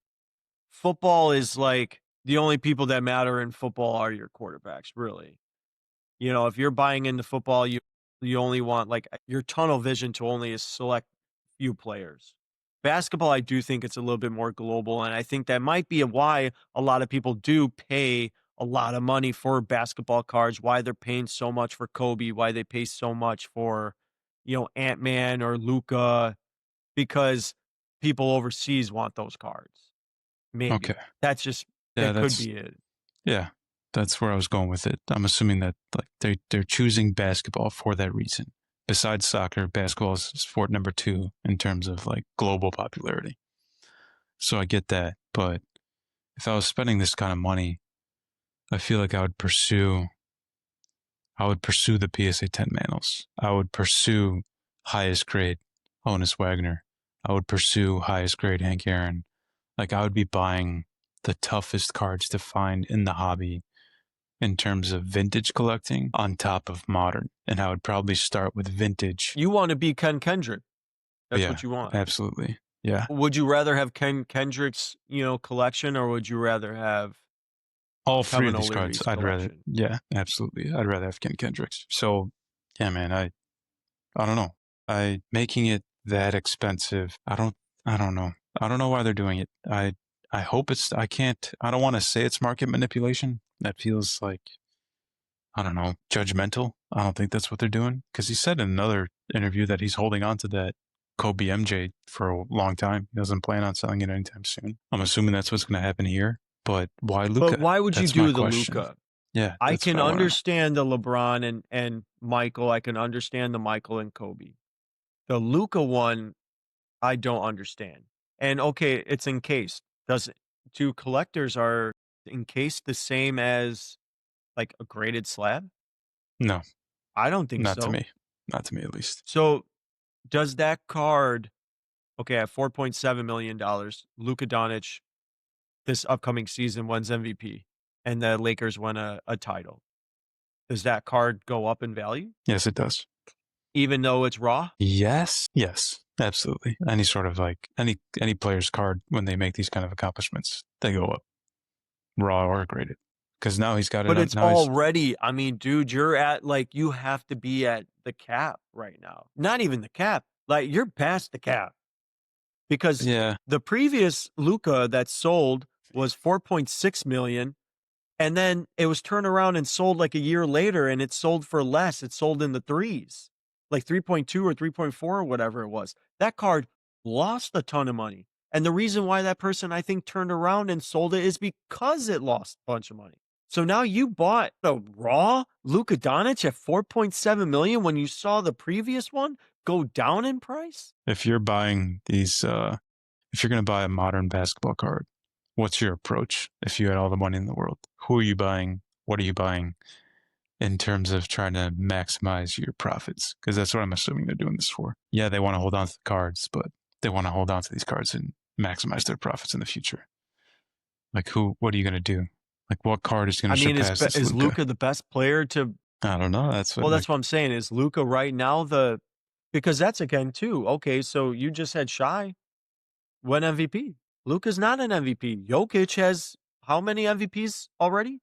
Football is like the only people that matter in football are your quarterbacks, really. You know, if you're buying into football, you only want like your tunnel vision to only a select few players. Basketball, I do think it's a little bit more global, and I think that might be why a lot of people do pay a lot of money for basketball cards. Why they're paying so much for Kobe, why they pay so much for, Ant Man or Luca, because people overseas want those cards. Okay. Maybe Yeah, that could that's be it. yeah. That's where I was going with it. I'm assuming that like they're choosing basketball for that reason. Besides soccer, basketball is sport number two in terms of like global popularity. So I get that, but if I was spending this kind of money, I feel like I would pursue the PSA 10 Manos. I would pursue highest grade Honus Wagner. I would pursue highest grade Hank Aaron. Like I would be buying the toughest cards to find in the hobby in terms of vintage collecting on top of modern. And I would probably start with vintage. You want to be Ken Kendrick. But That's yeah, what you want. absolutely. Yeah. Would you rather have Ken Kendrick's, collection, or would you rather have All three of Kevin these cards, O'Leary's I'd rather, collection? yeah, absolutely. I'd rather have Ken Kendricks. So yeah, man, I don't know. I making it that expensive. I don't know. I don't know why they're doing it. I hope it's I don't want to say it's market manipulation. That feels like I don't know, judgmental. I don't think that's what they're doing because he said in another interview that he's holding on to that Kobe MJ for a long time. He doesn't plan on selling it anytime soon. I'm assuming that's what's going to happen here. But why But Luca? why would you That's my do the question. Luca? Yeah, I that's can what I want to know. understand the LeBron and Michael. I can understand the Michael and Kobe. The Luca one, I don't understand. And okay, it's encased. Does do collectors are encased the same as like a graded slab? No, I don't think not to so. me. Not to me, at least. So does that card okay at $4.7 million, Luka Doncic this upcoming season wins MVP and the Lakers win a title. Does that card go up in value Yes, it does. even though it's raw? Yes. Yes, absolutely. Any sort of like any player's card when they make these kind of accomplishments, they go up, raw or graded. Because now he's got it But on. it's Now he's already I mean, dude, you're at like you have to be at the cap right now. Not even the cap. Like you're past the cap because yeah. the previous Luca that sold was 4.6 million. And then it was turned around and sold like a year later and it sold for less. It sold in the threes, like 3.2 or 3.4 or whatever it was. That card lost a ton of money. And the reason why that person I think turned around and sold it is because it lost a bunch of money. So now you bought the raw Luka Doncic at 4.7 million when you saw the previous one go down in price? If you're buying these, if you're going to buy a modern basketball card, what's your approach if you had all the money in the world? Who are you buying? What are you buying in terms of trying to maximize your profits? Because that's what I'm assuming they're doing this for. Yeah, they want to hold on to the cards, but they want to hold on to these cards and maximize their profits in the future. Like, what are you going to do? Like, what card is going I to mean, surpass this is Luca? Luka the best player to I don't know. That's what, well, that's like, what I'm saying. Is Luka right now the because that's again too. Okay, so you just had Shy win MVP. Luka's not an MVP. Jokic has how many MVPs already?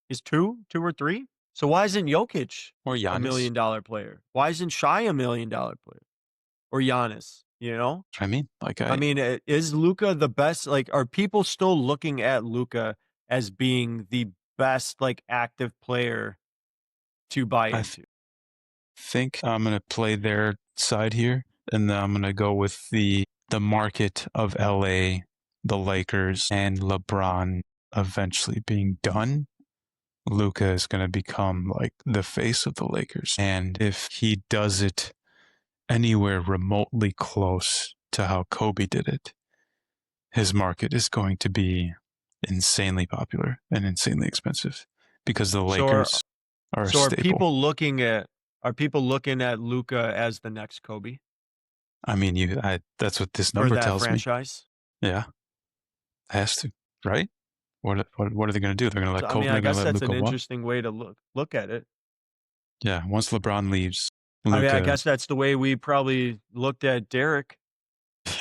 Is 2 or 3? So why isn't Jokic or a Giannis. $1,000,000 player? Why isn't Shy a $1,000,000 player? Or Giannis, you know? I mean, like, I mean, is Luka the best? Like, are people still looking at Luka as being the best, like, active player to buy I into? think I'm going to play their side here, and then I'm going to go with the market of LA, the Lakers, and LeBron eventually being done. Luca is going to become like the face of the Lakers. And if he does it anywhere remotely close to how Kobe did it, his market is going to be insanely popular and insanely expensive because the So Lakers are a so staple. are people looking at Luka as the next Kobe I mean, that's what this for number that tells me. franchise? Yeah, has to, right? What are they going to do? They're going to So, let I mean, Kobe. I They're going to guess let that's Luca an walk. interesting way to look at it. Yeah, once LeBron leaves, I mean, I Luca. guess that's the way we probably looked at Derrick,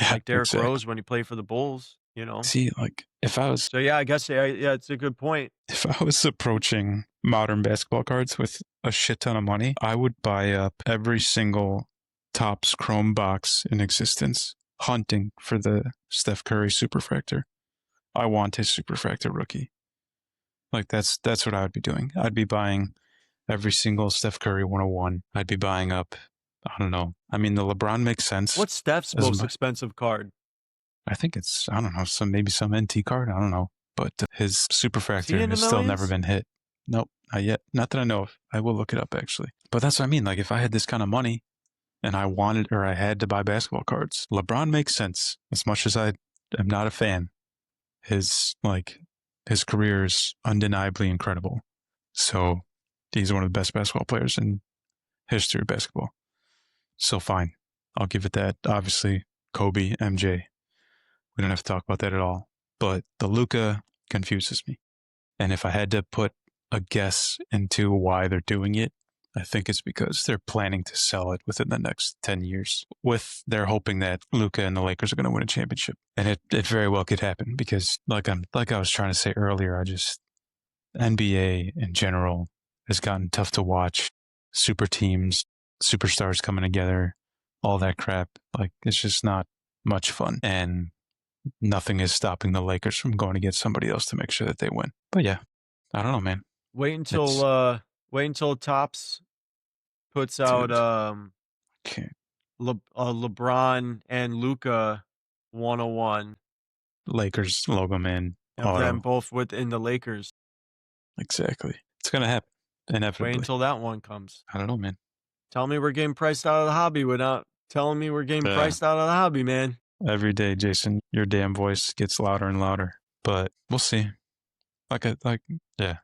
Yeah, like Derrick exactly. Rose when he played for the Bulls, you know? See, like So, yeah, I guess, yeah, it's a good point. if I was approaching modern basketball cards with a shit ton of money, I would buy up every single Topps Chrome box in existence, hunting for the Steph Curry Superfractor. I want his Superfractor rookie. Like that's what I would be doing. I'd be buying every single Steph Curry 101. I'd be buying up. I don't know. I mean, the LeBron makes sense. What's Steph's As most my, expensive card? I think it's I don't know maybe some NT card. I don't know, but his Is he Superfractor in the has still never millions? been hit. Nope, not yet. Not that I know of. I will look it up actually. But that's what I mean. Like if I had this kind of money and I wanted or I had to buy basketball cards, LeBron makes sense. As much as I am not a fan, his his career is undeniably incredible. So he's one of the best basketball players in history of basketball. So fine, I'll give it that. Obviously, Kobe, MJ. We don't have to talk about that at all. But the Luca confuses me. And if I had to put a guess into why they're doing it, I think it's because they're planning to sell it within the next 10 years. They're hoping that Luca and the Lakers are going to win a championship. And it very well could happen because like I was trying to say earlier, NBA in general has gotten tough to watch. Super teams, superstars coming together, all that crap. Like it's just not much fun. And nothing is stopping the Lakers from going to get somebody else to make sure that they win. But yeah, I don't know, man. Wait until, It's wait until Topps puts out, dude, can't. LeBron and Luka 101 Lakers logo man of them auto. both within the Lakers. Exactly. It's gonna happen Wait inevitably. until that one comes. I don't know, man. Tell me we're getting priced out of the hobby without telling me we're getting Yeah. priced out of the hobby, man. Every day, Jason, your damn voice gets louder and louder. But we'll see. Yeah.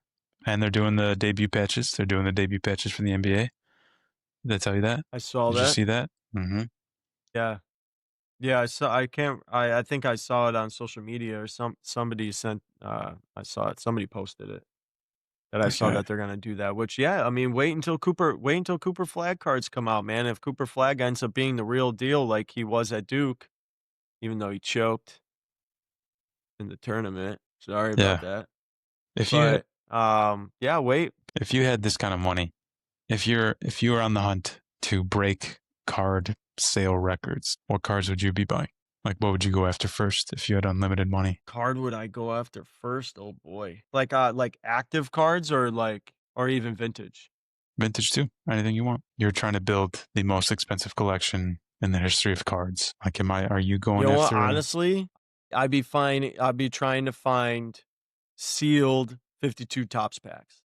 And they're doing the debut patches. They're doing the debut patches for the NBA. Did I tell you that? I saw Did you that. see that? Mm-hmm. Yeah. Yeah, I saw I can't I think I saw it on social media or somebody sent I saw it. Somebody posted it. That I saw Okay. that they're gonna do that, which yeah, I mean, wait until Cooper Flag cards come out, man. If Cooper Flag ends up being the real deal like he was at Duke, even though he choked in the tournament. Sorry about Yeah. that. If you had But yeah, wait. if you had this kind of money, if you were on the hunt to break card sale records, what cards would you be buying? Like what would you go after first if you had unlimited money? Card would I go after first? Oh boy. Like active cards or or even vintage? Vintage too. Anything you want. You're trying to build the most expensive collection in the history of cards. Like are you You going know what? after a Honestly, I'd be trying to find sealed 52 tops packs.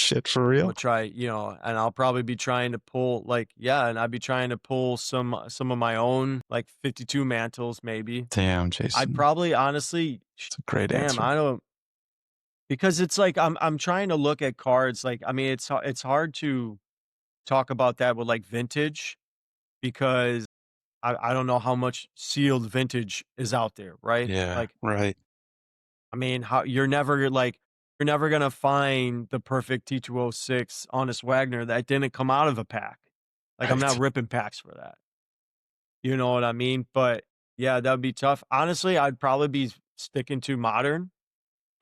Shit, for Imma real? try, and I'll probably be trying to pull, like, yeah, and I'd be trying to pull some of my own, like, 52 mantles maybe. Damn, I'd Jason. probably honestly It's a great damn, answer. I don't because it's like I'm trying to look at cards, like, I mean, it's hard to talk about that with, like, vintage because I don't know how much sealed vintage is out there, right? Yeah, Like, right. I mean, how you're never gonna find the perfect T206 Honest Wagner that didn't come out of a pack. Like, I'm not Right. ripping packs for that. You know what I mean? But yeah, that'd be tough. Honestly, I'd probably be sticking to modern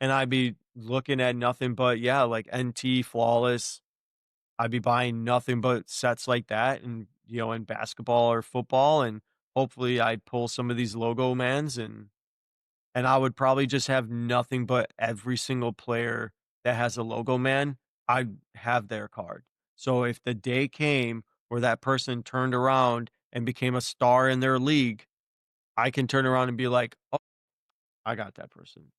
and I'd be looking at nothing but, yeah, like NT flawless. I'd be buying nothing but sets like that and, in basketball or football. And hopefully I'd pull some of these logo mans and I would probably just have nothing but every single player that has a logo man, I'd have their card. So if the day came where that person turned around and became a star in their league, I can turn around and be like, "Oh, I got that person.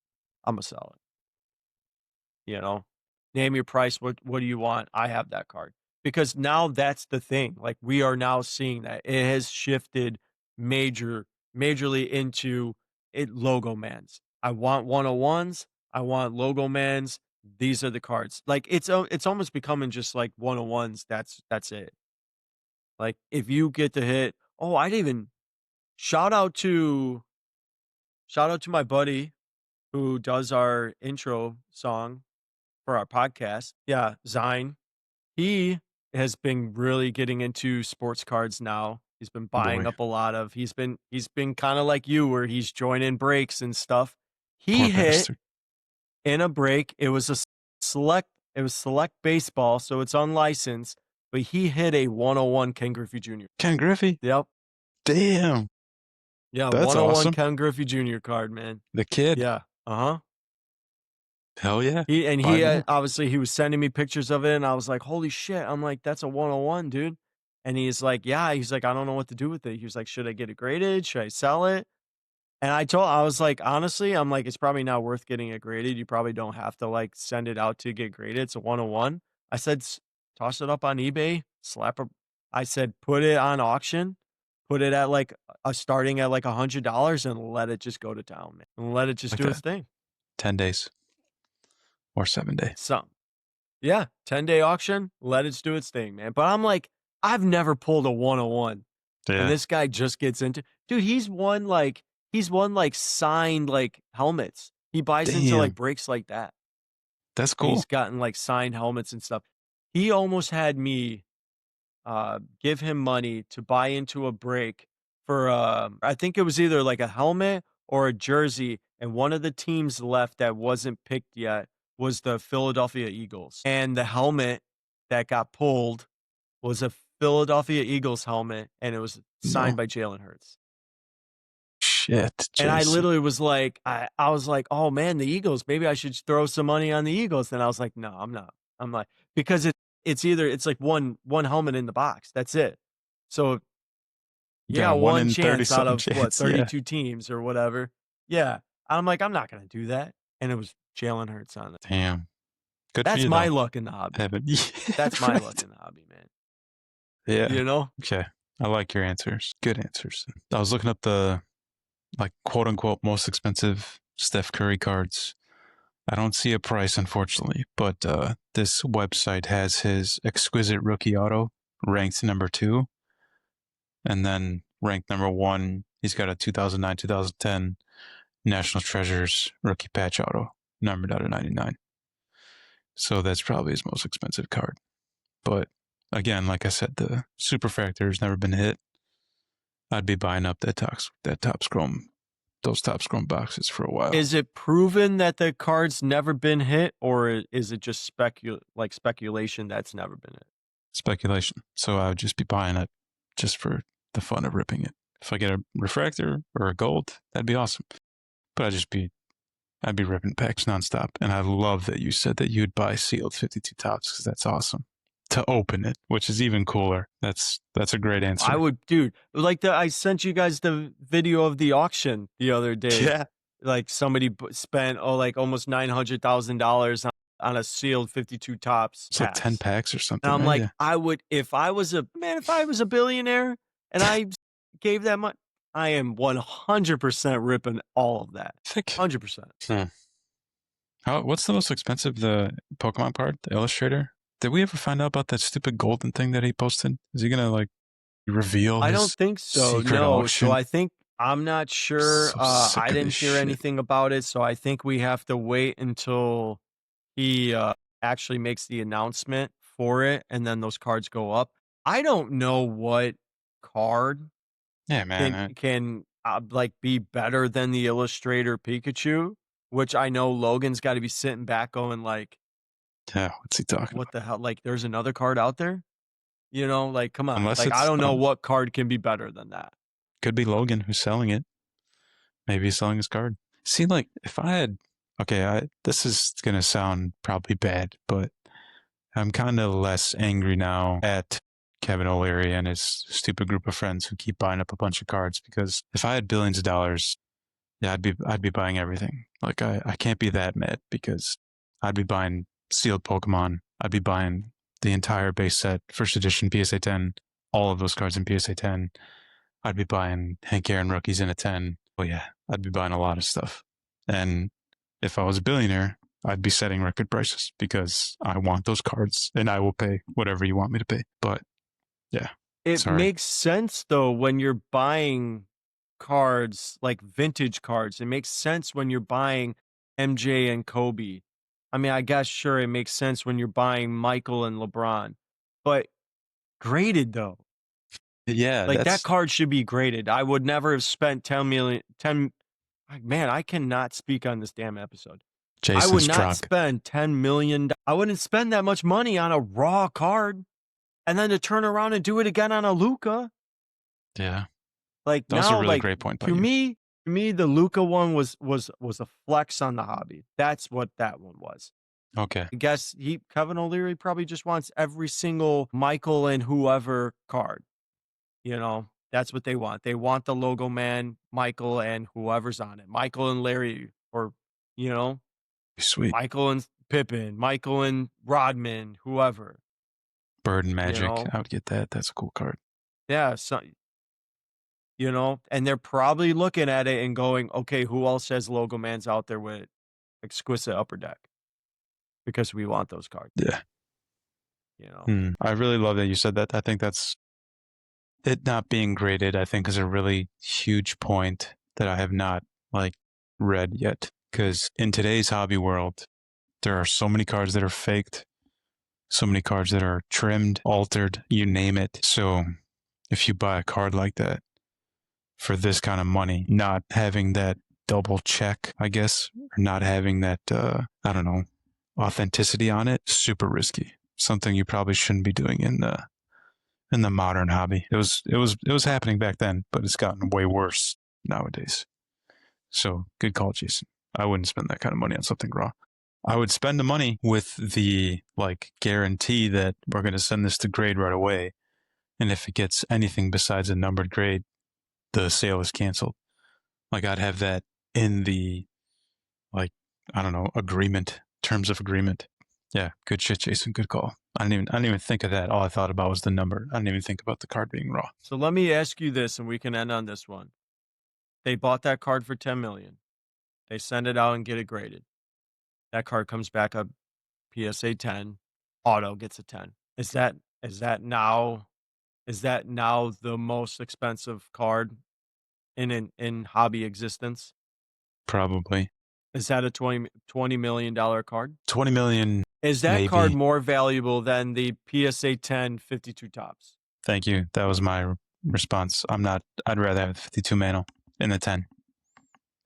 Imma sell it." You know? Name your price, what do you want? I have that card. Because now that's the thing, like, we are now seeing that. It has shifted majorly into logo mans. I want 101s, I want logo mans, these are the cards. Like, it's almost becoming just like 101s, that's it. Like, if you get to hit I didn't even shout out to my buddy who does our intro song for our podcast. Yeah, Zine. He has been really getting into sports cards now. He's been buying Boy, up a lot of he's been kind of like you where he's joining breaks and stuff. poor He hit bastard. in a break. It was select baseball, so it's unlicensed, but he hit a 101 Ken Griffey Jr. Ken Griffey? Yep. Damn, Yeah, that's 101 awesome. Ken Griffey Jr. card, man. The kid. Yeah. Uh-huh. Hell yeah. He Buy more. obviously, he was sending me pictures of it, and I was like, "Holy shit." I'm like, "That's a 101, dude." And he's like, "Yeah." He's like, "I don't know what to do with it." He was like, "Should I get it graded? Should I sell it?" And I was like, "Honestly," I'm like, "It's probably not worth getting it graded. You probably don't have to, like, send it out to get graded. It's a 101." I said, Toss it up on eBay, slap a." I said, "Put it on auction, put it at, like, starting at, like, $100 and let it just go to town, man, and let it just Like do its that. thing." 10 days or 7 day. So yeah, 10-day auction, let it do its thing, man. But I'm like, I've never pulled a 101. And Yeah. this guy just gets into dude, he's won like signed like helmets. He buys into like Damn. breaks like that. That's And he's cool. gotten like signed helmets and stuff. He almost had me give him money to buy into a break for I think it was either like a helmet or a jersey, and one of the teams left that wasn't picked yet was the Philadelphia Eagles. And the helmet that got pulled was a Philadelphia Eagles helmet, and it was signed No. by Jalen Hurts. Shit, And I Jason. literally was like, I was like, "Oh man, the Eagles. Maybe I should throw some money on the Eagles." And I was like, "No, I'm not." I'm like, because it's like one helmet in the box. That's it. So you Yeah, got one one in 30 chance out something of what, chance. Yeah. 32 teams or whatever. Yeah. I'm like, I'm not gonna do that. And it was Jalen Hurts on it. Damn. Good for That's you my though, luck in the hobby. Evan. Yeah, That's my luck right. in the hobby, man. Yeah. You know? Okay. I like your answers. Good answers. I was looking up the like quote unquote most expensive Steph Curry cards. I don't see a price, unfortunately, but this website has his exquisite rookie auto ranked number two, and then ranked number one. He's got a 2009 2010 National Treasures rookie patch auto, numbered out of 99. So that's probably his most expensive card. But again, like I said, the superfractor has never been hit. I'd be buying up those top scrum boxes for a while. Is it proven that the card's never been hit, or is it just speculation that's never been hit? Speculation. So I would just be buying it just for the fun of ripping it. If I get a refractor or a gold, that'd be awesome. But I'd be ripping packs nonstop. And I love that you said that you'd buy sealed 52 tops because that's awesome. To open it, which is even cooler. That's a great I answer. would, dude. Like I sent you guys the video of the auction the other day. Yeah. Like somebody spent like almost $900,000 on a sealed 52 tops It's like 10 packs. packs or And something, I'm right? like, Yeah. I would if I was a man, if I was a billionaire and I gave that much, I am 100% ripping all of that. I think 100%. hmm. What's the most expensive, the Pokemon card, the Illustrator? Did we ever find out about that stupid golden thing that he posted? Is he gonna like reveal I don't his think so, secret no, so auction? I think I'm not sure, So I sick of this didn't hear shit. anything about it, so I think we have to wait until he, actually makes the announcement for it, and then those cards go up. I don't know what card Yeah, man. like, be better than the Illustrator Pikachu, which I know Logan's gotta be sitting back going like, Yeah, what's he talking "What about? the hell? Like, there's another card out there?" You know, like, come on. Unless Like, I it's don't know what card can be better than that. could be Logan who's selling it. Maybe he's selling his card. See, like if I had, okay, this is gonna sound probably bad, but I'm kind of less angry now at Kevin O'Leary and his stupid group of friends who keep buying up a bunch of cards because if I had billions of dollars, yeah, I'd be buying everything. Like I can't be that mad because I'd be buying sealed Pokemon. I'd be buying the entire base set, first edition PSA 10, all of those cards in PSA 10. I'd be buying Hank Aaron rookies in a 10. Oh yeah, I'd be buying a lot of stuff. And if I was a billionaire, I'd be setting record prices because I want those cards and I will pay whatever you want me to pay. But yeah, It sorry. makes sense though when you're buying cards, like vintage cards. It makes sense when you're buying MJ and Kobe. I mean, I guess sure it makes sense when you're buying Michael and LeBron. But graded though. Yeah, Like that that's card should be graded. I would never have spent 10 million 10 man, I cannot speak on this damn episode. I would Jason's not drunk. spend 10 million. I wouldn't spend that much money on a raw card and then to turn around and do it again on a Luca. Yeah, Like that was a now, really like great point by to you. me, to me, the Luca one was a flex on the hobby. That's what that one was. Okay, I guess Kevin O'Leary probably just wants every single Michael and whoever card. You know, that's what they want. They want the logo man, Michael and whoever's on it. Michael and Larry, or you know, sweet. Michael and Pippin, Michael and Rodman, whoever. Bird and You Magic. know, I would get that. That's a cool card. yeah. So and they're probably looking at it and going, okay, who else has logo mans out there with exquisite upper deck? Because we want those cards. Yeah. You know, I really love that you said that. I think that's it not being graded, I think is a really huge point that I have not like read yet. Because in today's hobby world, there are so many cards that are faked, so many cards that are trimmed, altered, you name it. So if you buy a card like that for this kind of money, not having that double check, I guess, or not having that, I don't know, authenticity on it, super risky. Something you probably shouldn't be doing in the modern hobby. It was happening back then, but it's gotten way worse nowadays. So good call, Jason. I wouldn't spend that kind of money on something raw. I would spend the money with the like guarantee that we're going to send this to grade right away, and if it gets anything besides a numbered grade, the sale is canceled. Like I'd have that in the like I don't know agreement terms of agreement. Yeah, good shit, Jason. Good call. I didn't even think of that. All I thought about was the number. I didn't even think about the card being raw. so let me ask you this, and we can end on this one. They bought that card for 10 million. They send it out and get it graded. That card comes back up PSA 10. Auto gets a 10. Is that now the most expensive card in hobby existence? Probably Is that a $20 million card? 20 million, Is that card maybe. more valuable than the PSA 10 52 tops? Thank you. That was my response. I'm not. I'd rather have the 52 mantle in the 10.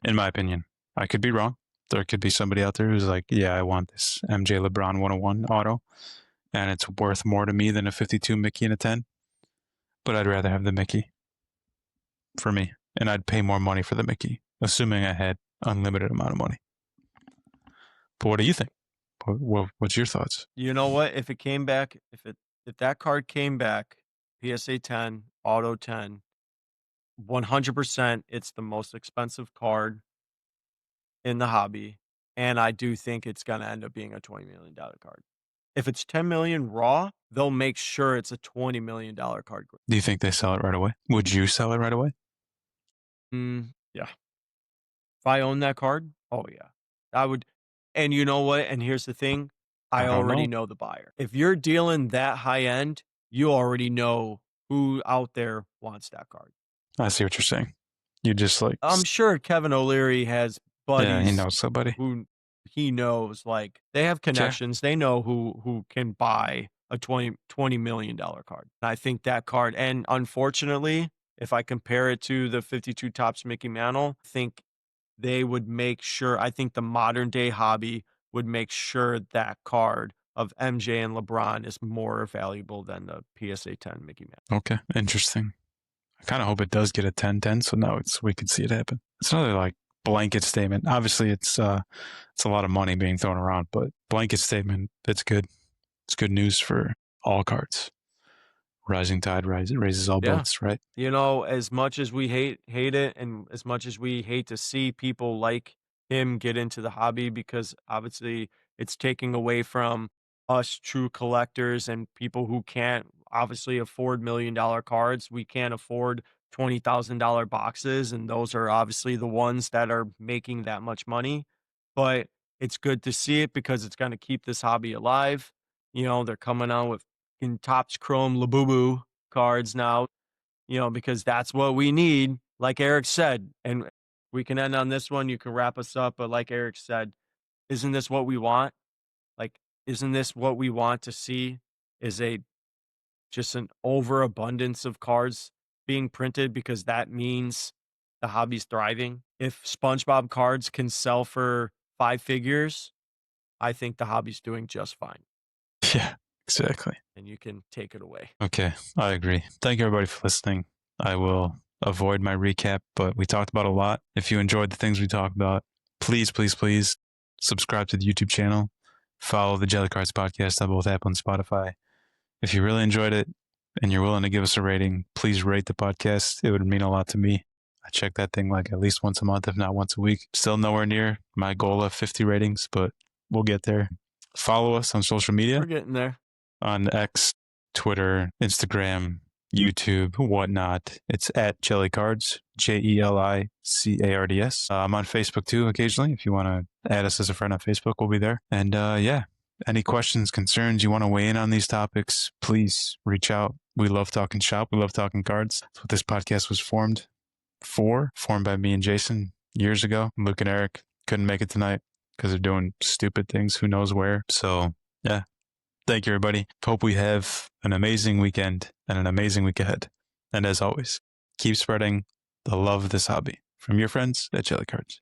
In my opinion, I could be wrong. There could be somebody out there who's like, yeah, I want this MJ LeBron 101 auto, and it's worth more to me than a 52 Mickey and a 10. But I'd rather have the Mickey for me, and I'd pay more money for the Mickey, assuming I had unlimited amount of money. But what do you think? What's your thoughts? You know what? If that card came back, PSA 10, auto 10, 100% it's the most expensive card in the hobby. and I do think it's gonna end up being a $20 million card. If it's 10 million raw, they'll make sure it's a $20 million card. Do you think they sell it right away? Would you sell it right away? Yeah. If I own that card, oh yeah. I would, and you know what? And here's the thing, I I don't already know. know the buyer. If you're dealing that high end, you already know who out there wants that card. I see what you're saying. You just like, I'm sure Kevin O'Leary has yeah, he buddies knows somebody. who he knows, like, they have Yeah. connections, they know who can buy a $20 million card. I think that card, and unfortunately, if I compare it to the 52 Tops Mickey Mantle, I think they would make sure, I think the modern day hobby would make sure that card of MJ and LeBron is more valuable than the PSA 10 Mickey Mantle. Okay. Interesting. I kind of hope it does get a 10-10, so now we can see it happen. It's another like blanket statement. Obviously, it's a lot of money being thrown around, but blanket statement. It's good. It's good news for all cards. Rising tide raises all Yeah. boats, right? As much as we hate it, and as much as we hate to see people like him get into the hobby, because obviously it's taking away from us true collectors and people who can't obviously afford $1 million cards. We can't afford $20,000 boxes, and those are obviously the ones that are making that much money. But it's good to see it because it's going to keep this hobby alive. They're coming out with in Topps Chrome Labubu cards now, because that's what we need, like Eric said. And we can end on this one. You can wrap us up. But like Eric said, isn't this what we want? Like, isn't this what we want to see? Is a just an overabundance of cards being printed, because that means the hobby's thriving. If SpongeBob cards can sell for 5 figures, I think the hobby's doing just fine. Yeah, exactly. And you can take it away. Okay, I agree. Thank you everybody for listening. I will avoid my recap, but we talked about a lot. If you enjoyed the things we talked about, please, please, please subscribe to the YouTube channel. Follow the Jelly Cards podcast on both Apple and Spotify. If you really enjoyed it and you're willing to give us a rating, please rate the podcast. It would mean a lot to me. I check that thing like at least once a month, if not once a week. Still nowhere near my goal of 50 ratings, but we'll get there. Follow us on social media, We're getting there. on X, Twitter, Instagram, YouTube, whatnot. It's at Jellycards, JELICARDS. I'm on Facebook too occasionally. If you want to add us as a friend on Facebook, we'll be there. And yeah, any questions, concerns, you want to weigh in on these topics, please reach out. We love talking shop. We love talking cards. That's what this podcast was formed by me and Jason years ago. Luke and Eric couldn't make it tonight because they're doing stupid things, who knows where. So yeah, thank you, everybody. Hope we have an amazing weekend and an amazing week ahead. And as always, keep spreading the love of this hobby from your friends at Jelly Cards.